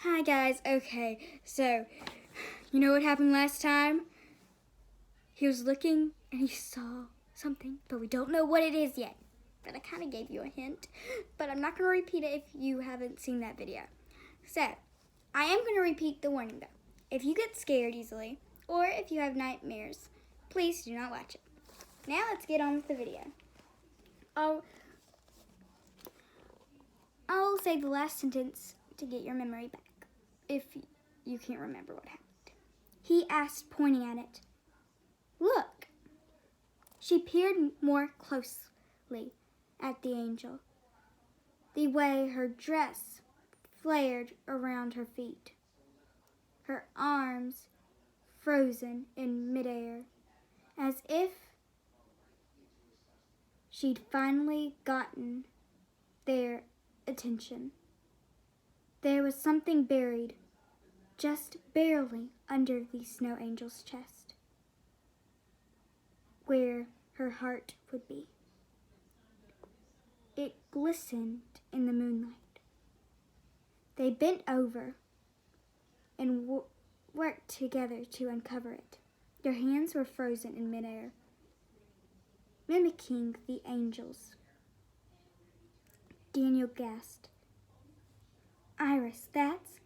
Hi guys, okay, so, you know what happened last time? He was looking and he saw something, but we don't know what it is yet. But I kind of gave you a hint, but I'm not going to repeat it if you haven't seen that video. So, I am going to repeat the warning though. If you get scared easily, or if you have nightmares, please do not watch it. Now let's get on with the video. I'll say the last sentence to get your memory back, if you can't remember what happened. He asked, pointing at it. Look! She peered more closely at the angel, the way her dress flared around her feet, her arms frozen in midair, as if she'd finally gotten their attention. There was something buried, just barely under the snow angel's chest, where her heart would be. It glistened in the moonlight. They bent over and worked together to uncover it. Their hands were frozen in midair, mimicking the angel's. Daniel gasped. Iris, that's...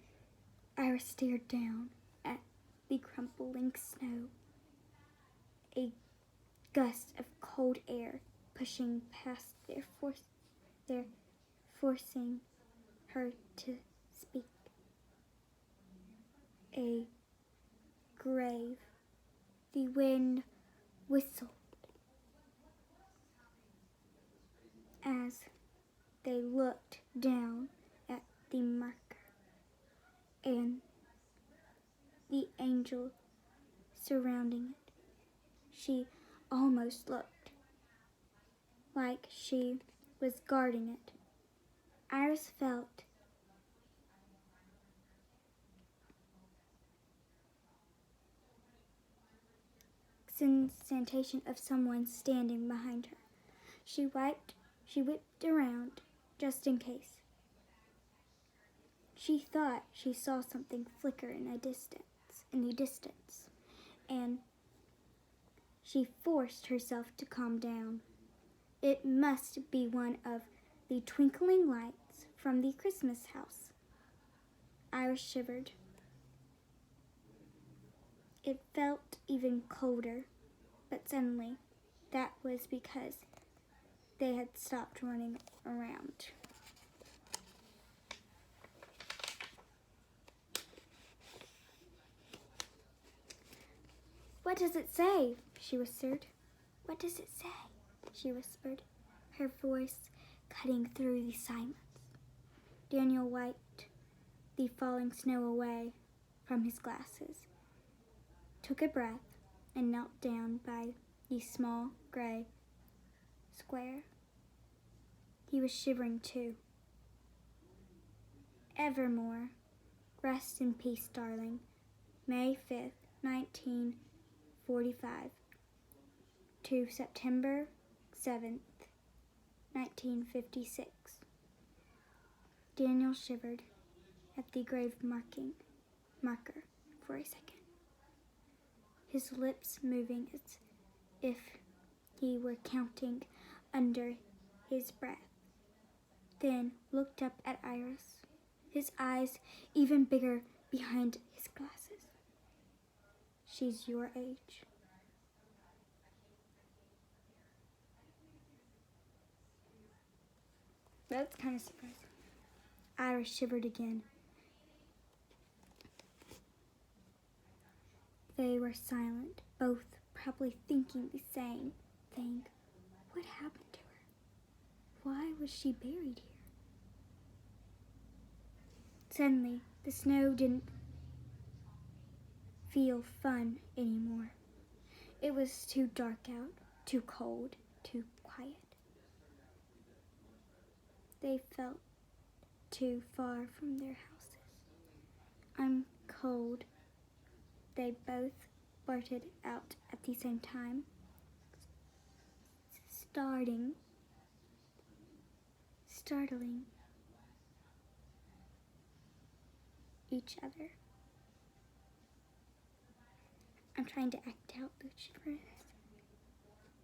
Iris stared down at the crumpling snow. A gust of cold air pushing past their forcing her to speak. A grave. The wind whistled as they looked down at the marker and the angel surrounding it. She almost looked like she was guarding it. Iris felt sensation of someone standing behind her. She whipped around just in case. She thought she saw something flicker in the distance, and she forced herself to calm down. It must be one of the twinkling lights from the Christmas house. Iris shivered. It felt even colder, but suddenly that was because they had stopped running around. What does it say? She whispered. What does it say? She whispered, her voice cutting through the silence. Daniel wiped the falling snow away from his glasses, took a breath, and knelt down by the small gray square. He was shivering too. Evermore, rest in peace, darling. May 5th, 1945 to September 7th, 1956. Daniel shivered at the grave marker for a second, his lips moving as if he were counting under his breath, then looked up at Iris, his eyes even bigger behind his glasses. She's your age. That's kind of surprising. Iris shivered again. They were silent, both probably thinking the same thing. What happened to her? Why was she buried here? Suddenly, the snow didn't feel fun anymore. It was too dark out, too cold, too quiet. They felt too far from their houses. I'm cold, they both blurted out at the same time, startling each other. I'm trying to act out Lucifer.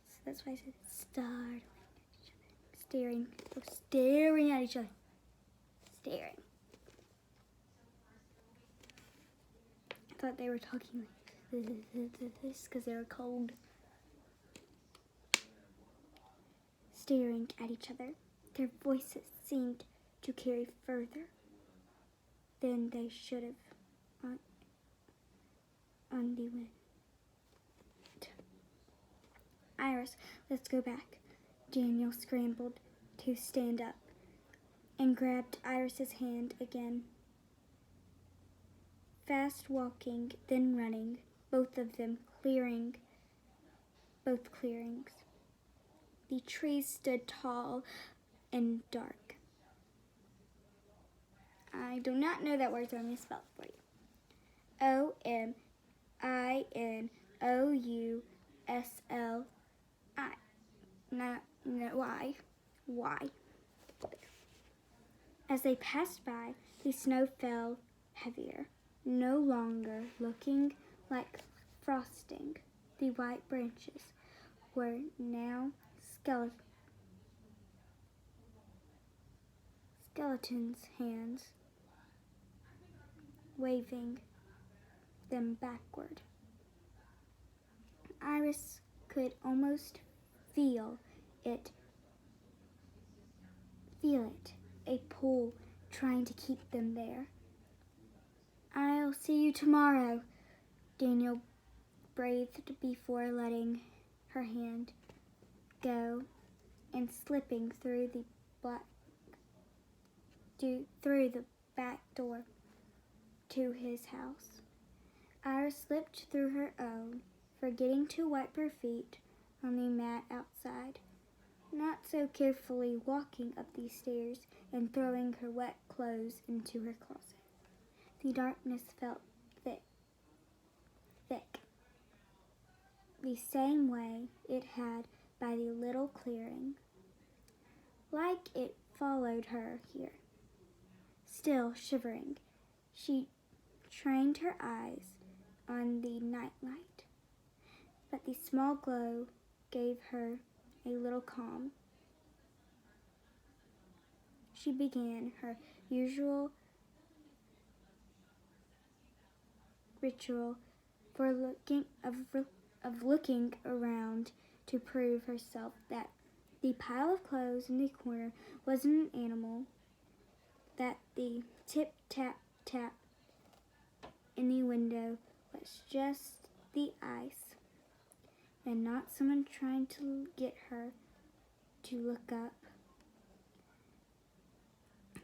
So that's why I said startling at each other. Staring. Oh, staring at each other. Staring. I thought they were talking like this because they were cold. Staring at each other. Their voices seemed to carry further than they should have on the wind. Iris, let's go back. Daniel scrambled to stand up and grabbed Iris's hand again. Fast walking, then running, both of them clearing both clearings. The trees stood tall and dark. I do not know that word, so I'm going to spell it for you. O-M-I-N-O-U-S-L-I. No, Y. Y. As they passed by, the snow fell heavier, no longer looking like frosting. The white branches were now skeletons' hands, waving them backward. Iris could almost feel it, a pull trying to keep them there. I'll see you tomorrow, Daniel breathed before letting her hand go and slipping through the back door to his house. Iris slipped through her own, forgetting to wipe her feet on the mat outside, not so carefully walking up the stairs and throwing her wet clothes into her closet. The darkness felt thick, the same way it had by the little clearing, like it followed her here. Still shivering, she trained her eyes on the nightlight, but the small glow gave her a little calm. She began her usual ritual for looking around to prove herself that the pile of clothes in the corner wasn't an animal, that the tip-tap-tap in the window was just the ice, and not someone trying to get her to look up.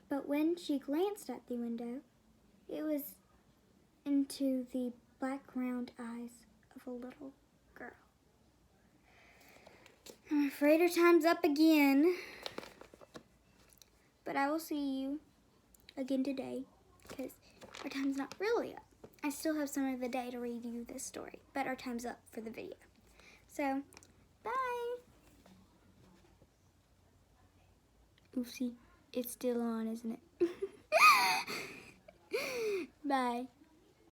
But when she glanced at the window, it was into the black round eyes of a little girl. I'm afraid our time's up again, but I will see you again today because our time's not really up. I still have some of the day to read you this story, but our time's up for the video. So, bye. Oopsie, it's still on, isn't it? Bye.